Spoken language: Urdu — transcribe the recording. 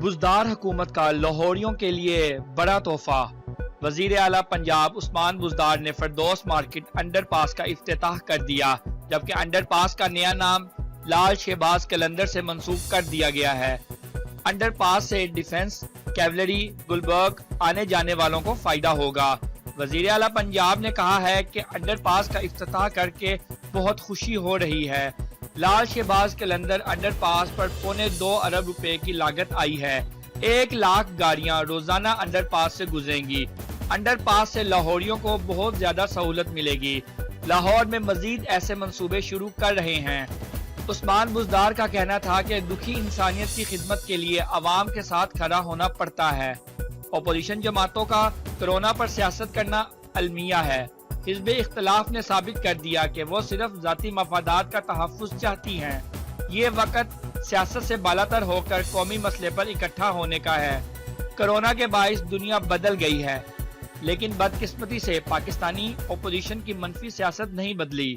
بزدار حکومت کا لاہوریوں کے لیے بڑا تحفہ۔ وزیر اعلیٰ پنجاب عثمان بزدار نے فردوس مارکیٹ انڈر پاس کا افتتاح کر دیا، جبکہ انڈر پاس کا نیا نام لال شہباز قلندر سے منسوخ کر دیا گیا ہے۔ انڈر پاس سے ڈیفنس، کیولری، گلبرگ آنے جانے والوں کو فائدہ ہوگا۔ وزیر اعلیٰ پنجاب نے کہا ہے کہ انڈر پاس کا افتتاح کر کے بہت خوشی ہو رہی ہے۔ لال شہباز قلندر انڈر پاس پر 2.25 ارب روپے کی لاگت آئی ہے۔ 1 لاکھ گاڑیاں روزانہ انڈر پاس سے گزریں گی۔ انڈر پاس سے لاہوریوں کو بہت زیادہ سہولت ملے گی۔ لاہور میں مزید ایسے منصوبے شروع کر رہے ہیں۔ عثمان بزدار کا کہنا تھا کہ دکھی انسانیت کی خدمت کے لیے عوام کے ساتھ کھڑا ہونا پڑتا ہے۔ اپوزیشن جماعتوں کا کرونا پر سیاست کرنا المیہ ہے۔ حزب اختلاف نے ثابت کر دیا کہ وہ صرف ذاتی مفادات کا تحفظ چاہتی ہیں۔ یہ وقت سیاست سے بالاتر ہو کر قومی مسئلے پر اکٹھا ہونے کا ہے۔ کرونا کے باعث دنیا بدل گئی ہے، لیکن بدقسمتی سے پاکستانی اپوزیشن کی منفی سیاست نہیں بدلی۔